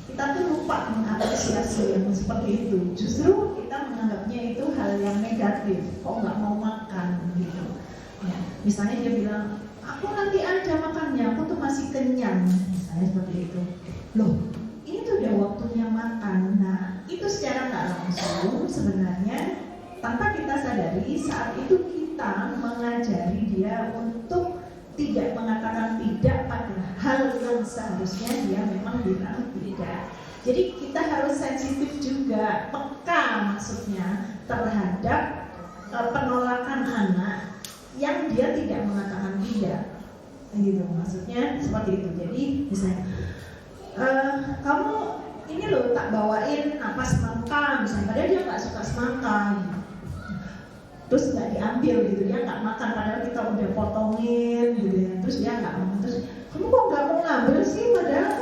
Speaker 2: Kita tuh lupa mengapresiasi yang seperti itu. Justru kita menganggapnya itu hal yang negatif. Kok nggak mau makan gitu. Ya, misalnya dia bilang, aku nanti aja makannya, aku tuh masih kenyang. Misalnya seperti itu. Loh, ini tuh udah waktunya makan. Nah, itu secara nggak langsung sebenarnya tanpa kita sadari saat itu kita mengajari dia untuk tidak mengatakan tidak pada hal yang seharusnya dia memang bilang tidak. Jadi kita harus sensitif juga, peka maksudnya terhadap penolakan anak yang dia tidak mengatakan tidak, gitu maksudnya seperti itu. Jadi misalnya kamu ini loh tak bawain apa semangka, misalnya padahal dia nggak suka semangka. Terus nggak diambil gitu, dia nggak makan padahal kita udah potongin gitu ya, terus dia nggak makan, terus kamu kok nggak mau ngambil sih padahal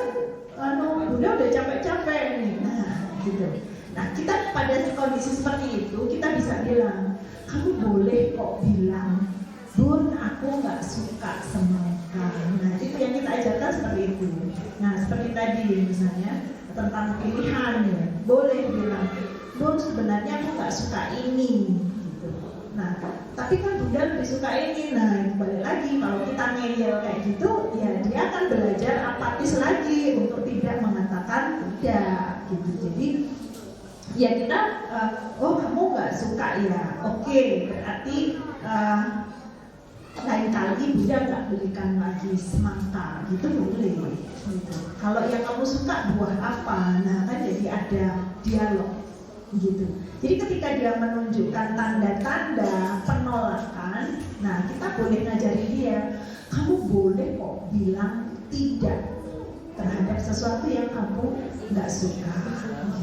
Speaker 2: kan bunda udah capek-capek nih, nah gitu. Nah kita pada kondisi seperti itu kita bisa bilang, kamu boleh kok bilang, Bun aku nggak suka semangka. Nah itu yang kita ajarkan seperti itu. Nah seperti tadi misalnya tentang pilihan ya, boleh bilang, Bun sebenarnya aku nggak suka ini. Nah, tapi kan bunda lebih suka ini. Nah, balik lagi kalau kita ngeyel kayak gitu, ya dia akan belajar apatis lagi untuk tidak mengatakan tidak, gitu. Jadi, ya kita, oh kamu nggak suka ya, oke, berarti lain kali bunda nggak belikan lagi semangka, gitu boleh. Gitu. Kalau yang kamu suka buah apa, nah kan jadi ada dialog. Gitu. Jadi ketika dia menunjukkan tanda-tanda penolakan, nah kita boleh ngajari dia, kamu boleh kok bilang tidak terhadap sesuatu yang kamu nggak suka,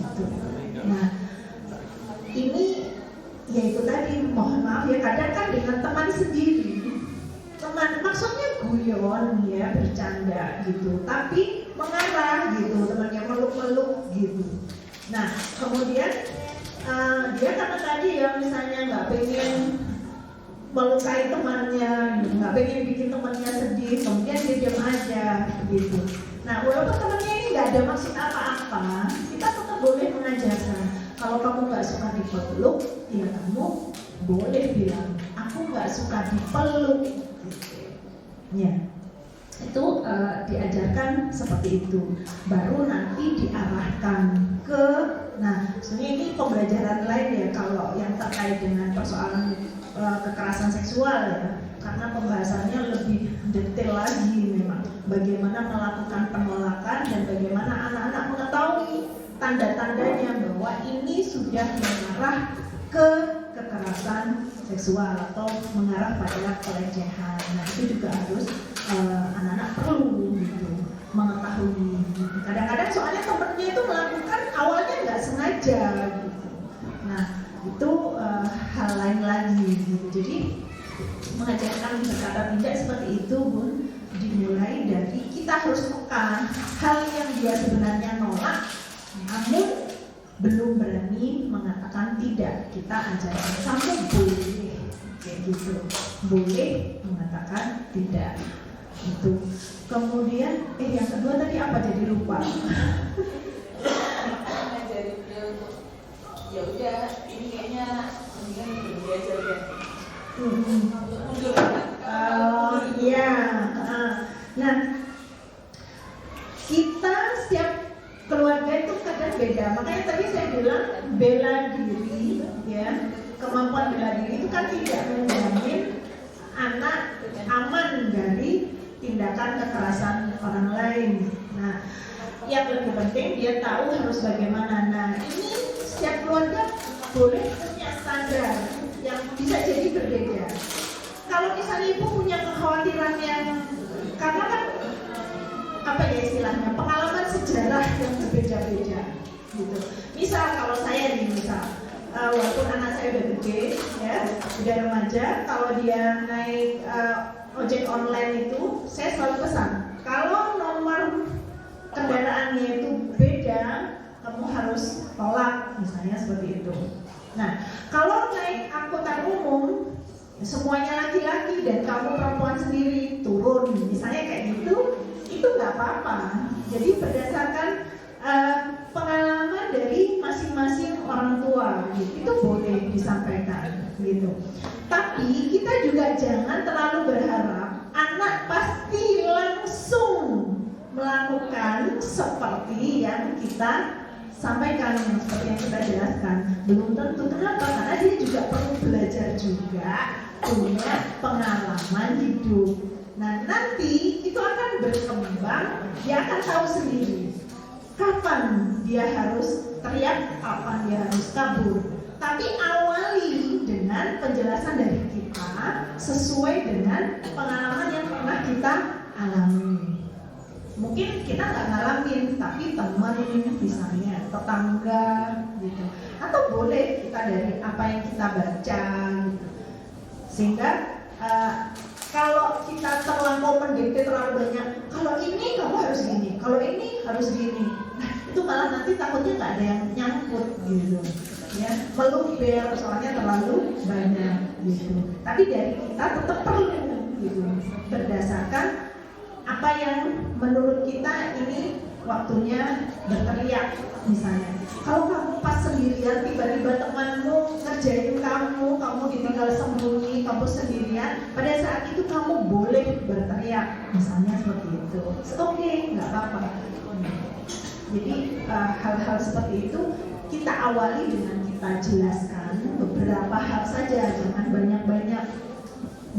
Speaker 2: gitu. Nah ini yaitu tadi mohon maaf ya kadang kan dengan teman sendiri, teman maksudnya guyon ya bercanda gitu, tapi mengarah gitu, temannya meluk-meluk gitu. Nah kemudian dia karena tadi ya misalnya nggak pengen melukai temannya, nggak pengen bikin temannya sedih, kemudian dia diam aja gitu. Nah walaupun temannya ini nggak ada maksud apa-apa, kita tetap boleh mengajarkan. Kalau kamu nggak suka dipeluk, ya kamu boleh bilang, aku nggak suka dipeluk. Gitu. Ya. Itu diajarkan seperti itu, baru nanti diarahkan ke, nah sebenarnya ini pembelajaran lain ya kalau yang terkait dengan persoalan kekerasan seksual ya, karena pembahasannya lebih detail lagi memang, bagaimana melakukan penolakan dan bagaimana anak-anak mengetahui tanda-tandanya bahwa ini sudah mengarah ke kekerasan seksual atau mengarah pada pelecehan. Nah itu juga harus anak-anak perlu gitu mengetahui. Kadang-kadang soalnya temennya itu melakukan awalnya nggak sengaja gitu. Nah itu hal lain lagi gitu. Jadi mengajarkan berkata tidak seperti itu pun dimulai dari kita harus peka hal yang dia sebenarnya nolak, namun belum berani mengatakan tidak. Kita ajarkan kamu boleh kayak gitu, boleh mengatakan tidak. Itu kemudian yang kedua tadi apa, jadi lupa.
Speaker 6: Ngajarin dia untuk ya udah ini kayaknya mendingan belajar ya. Mundur.
Speaker 2: Iya. Nah kita setiap keluarga itu kadang beda. Makanya tadi saya bilang bela diri, ya kemampuan bela diri itu kan tidak menjamin anak aman dari tindakan kekerasan orang lain. Nah, yang lebih penting dia tahu harus bagaimana. Nah, ini setiap keluarga boleh punya standar yang bisa jadi berbeda. Kalau misalnya ibu punya kekhawatiran yang karena kan apa ya istilahnya, pengalaman sejarah yang berbeda-beda gitu. Misal kalau saya nih, walaupun anak saya udah gede ya, udah remaja, kalau dia naik ojek online itu, saya selalu pesan, kalau nomor kendaraannya itu beda, kamu harus tolak, misalnya seperti itu. Nah, kalau naik angkutan umum semuanya laki-laki dan kamu perempuan sendiri turun, misalnya kayak gitu, itu nggak apa-apa. Jadi berdasarkan pengalaman dari masing-masing orang tua, gitu, itu boleh disampaikan, gitu. Tapi kita juga jangan terlalu berharap anak pasti langsung melakukan seperti yang kita sampaikan, seperti yang kita jelaskan. Belum tentu. Kenapa? Karena dia juga perlu belajar juga, punya pengalaman hidup. Nah, nanti itu akan berkembang, dia akan tahu sendiri kapan dia harus teriak, kapan dia harus kabur. Tapi awali dengan penjelasan dari kita sesuai dengan pengalaman yang pernah kita alami. Mungkin kita nggak ngalamin, tapi teman misalnya, tetangga gitu. Atau boleh kita dari apa yang kita baca gitu. Sehingga kalau kita terlampau mendikte terlalu banyak, kalau ini kamu harus gini, kalau ini harus gini, nah itu malah nanti takutnya nggak ada yang nyangkut gitu, ya, meluber soalnya terlalu banyak gitu. Tapi dari kita tetap perlu gitu, berdasarkan apa yang menurut kita ini waktunya berteriak misalnya. Kalau kamu pas sendirian, tiba-tiba temanmu ngerjain kamu ditinggal sembunyi, kamu sendirian, pada saat itu kamu boleh berteriak, misalnya seperti itu. Oke, nggak apa-apa. Jadi hal-hal seperti itu kita awali dengan kita jelaskan beberapa hal saja, jangan banyak-banyak.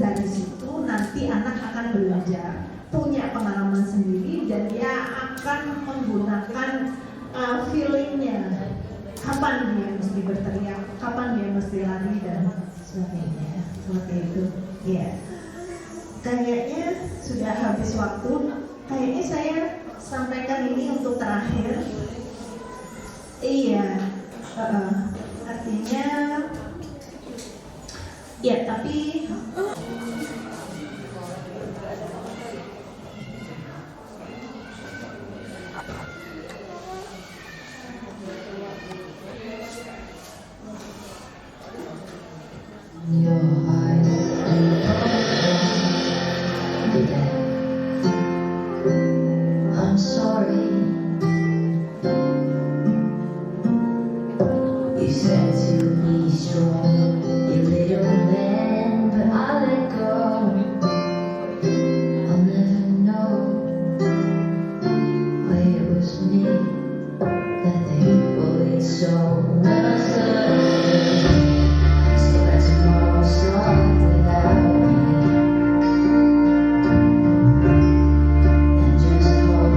Speaker 2: Dari situ nanti anak akan belajar, punya pengalaman sendiri, dan dia akan menggunakan feelingnya, kapan dia mesti berteriak, kapan dia mesti lari dan sebagainya, seperti itu. Ya, kayaknya sudah habis waktu. Kayaknya saya sampaikan ini untuk terakhir. Iya, artinya ya, tapi
Speaker 7: your eyes today. I'm sorry. You said to be strong, you little man, but I let go. I'll never know why it was me that they bullied so. When I said so that tomorrow started without me, and just hold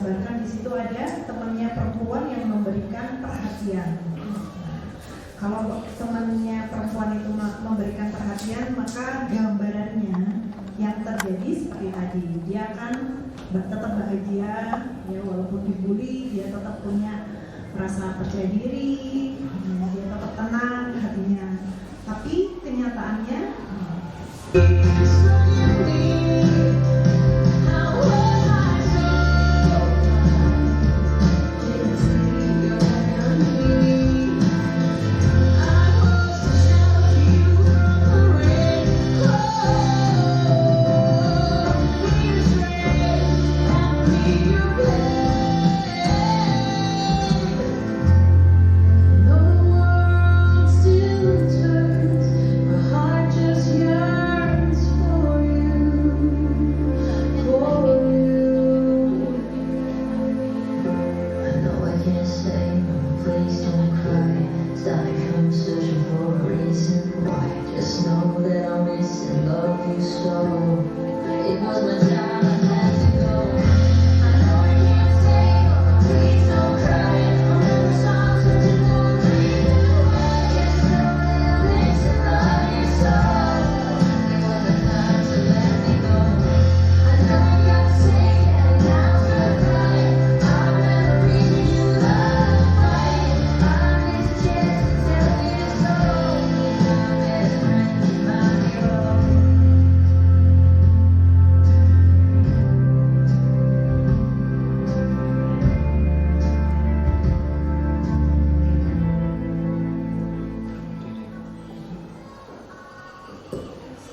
Speaker 2: gambarkan di situ ada temannya perempuan yang memberikan perhatian. Kalau temannya perempuan itu memberikan perhatian, maka gambarannya yang terjadi seperti tadi, dia akan tetap bahagia, ya walaupun dibully, dia tetap punya rasa percaya diri, ya, dia tetap tenang hatinya. Tapi kenyataannya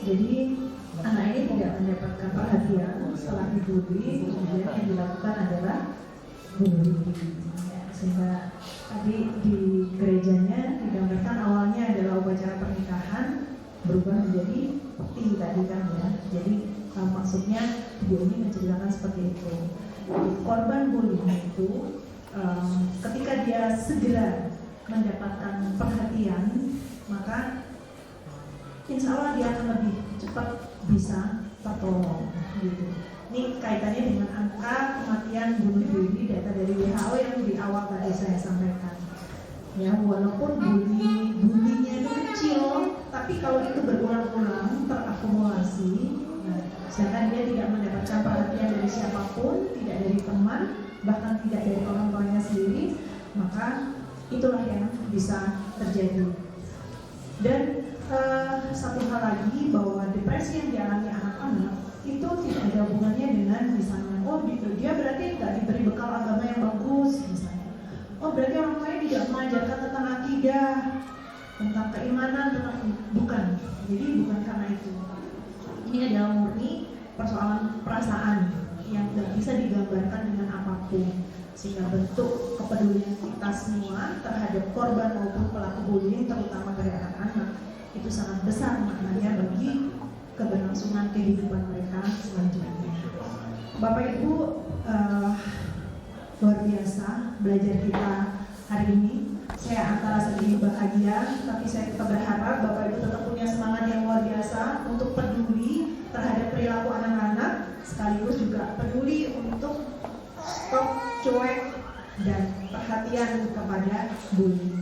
Speaker 2: jadi anak ini tidak mendapatkan perhatian setelah dibully, kemudian yang dilakukan adalah bullying. Sehingga tadi di gerejanya digambarkan awalnya adalah upacara pernikahan berubah menjadi peti tadi kan ya. Jadi maksudnya video ini menceritakan seperti itu. Jadi, korban bullying itu ketika dia segera mendapatkan perhatian, maka insya Allah dia akan lebih cepat bisa tertolong gitu. Ini kaitannya dengan angka kematian bunuh diri data dari WHO yang di awal tadi saya sampaikan. Ya, walaupun bullyingnya itu kecil, tapi kalau itu berulang-ulang terakumulasi, sedangkan dia tidak mendapatkan perhatian dari siapapun, tidak dari teman, bahkan tidak dari orang tuanya sendiri, maka itulah yang bisa terjadi. Dan satu hal lagi, bahwa depresi yang dialami anak-anak itu tidak ada hubungannya dengan misalnya, oh dia berarti nggak diberi bekal agama yang bagus misalnya, oh berarti orang tuanya tidak mengajarkan tentang akidah, tentang keimanan, bukan. Jadi bukan karena itu. Ini adalah murni persoalan perasaan yang tidak bisa digambarkan dengan apapun, sehingga bentuk kepedulian kita semua terhadap korban maupun pelaku bullying, terutama dari anak-anak, itu sangat besar maknanya bagi keberlangsungan kehidupan mereka selanjutnya. Bapak Ibu, luar biasa belajar kita hari ini. Saya antara sedih bahagia, tapi saya tetap berharap Bapak Ibu tetap punya semangat yang luar biasa untuk peduli terhadap perilaku anak-anak, sekaligus juga peduli untuk stop, cuek, dan perhatian kepada bullying.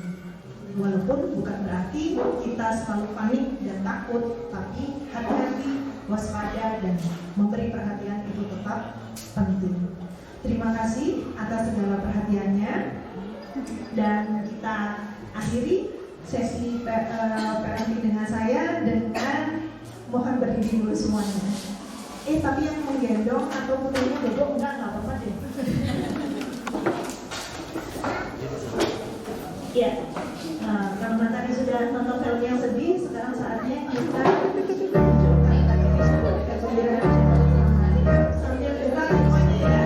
Speaker 2: Walaupun bukan berarti kita selalu panik dan takut, tapi hati-hati, waspada, dan memberi perhatian itu tetap penting. Terima kasih atas segala perhatiannya, dan kita akhiri sesi parenting dengan saya dengan mohon berdiri dulu semuanya. Tapi yang menggendong atau putrinya bobok enggak apa-apa deh. Ya. Karena tadi sudah nonton film yang sedih, sekarang saatnya kita tunjukkan tadi sebuah kegembiraan sambil gerak semuanya ya.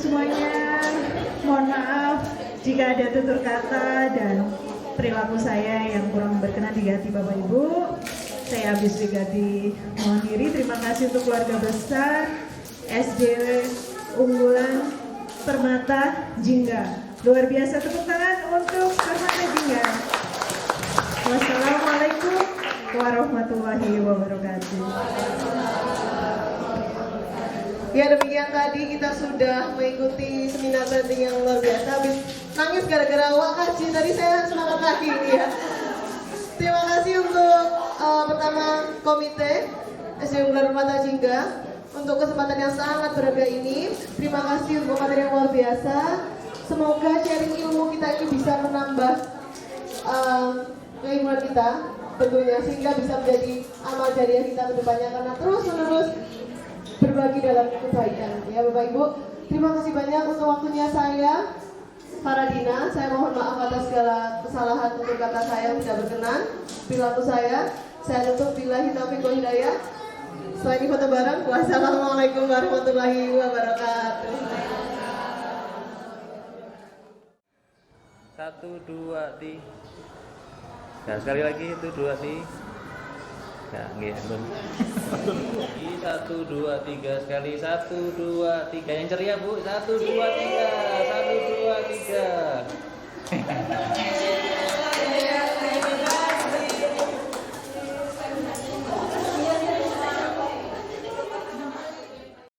Speaker 2: semuanya. Mohon maaf jika ada tutur kata dan perilaku saya yang kurang berkenan di hati Bapak Ibu. Saya Abis Wigati mohon diri. Terima kasih untuk keluarga besar SD Unggulan Permata Jingga. Luar biasa, tepuk tangan untuk Permata Jingga. Wassalamualaikum warahmatullahi wabarakatuh.
Speaker 1: Ya, demikian tadi kita sudah mengikuti seminar branding yang luar biasa. Habis nangis gara-gara awak kaji tadi, saya semangat lagi ya. Terima kasih untuk pertama komite SD Unggulan Permata Jingga untuk kesempatan yang sangat berharga ini. Terima kasih untuk materi yang luar biasa. Semoga sharing ilmu kita ini bisa menambah keilmuan kita tentunya, sehingga bisa menjadi amal jariah kita ke depannya karena terus-menerus berbagi dalam kebaikan. Ya Bapak Ibu, terima kasih banyak untuk waktunya saya, Faradina. Saya mohon maaf atas segala kesalahan untuk kata saya yang tidak berkenan, perilaku saya. Saya tutup billahi taufiq wal hidayah. Setelah ini foto bareng. Wassalamualaikum warahmatullahi wabarakatuh.
Speaker 5: 1, 2, 3. Nah, sekali lagi 1, 2, 3. Nah, nggih, belum. 1, 2, 3 sekali. 1, 2, 3. Yang ceria, Bu. 1, 2, 3. 1, 2, 3.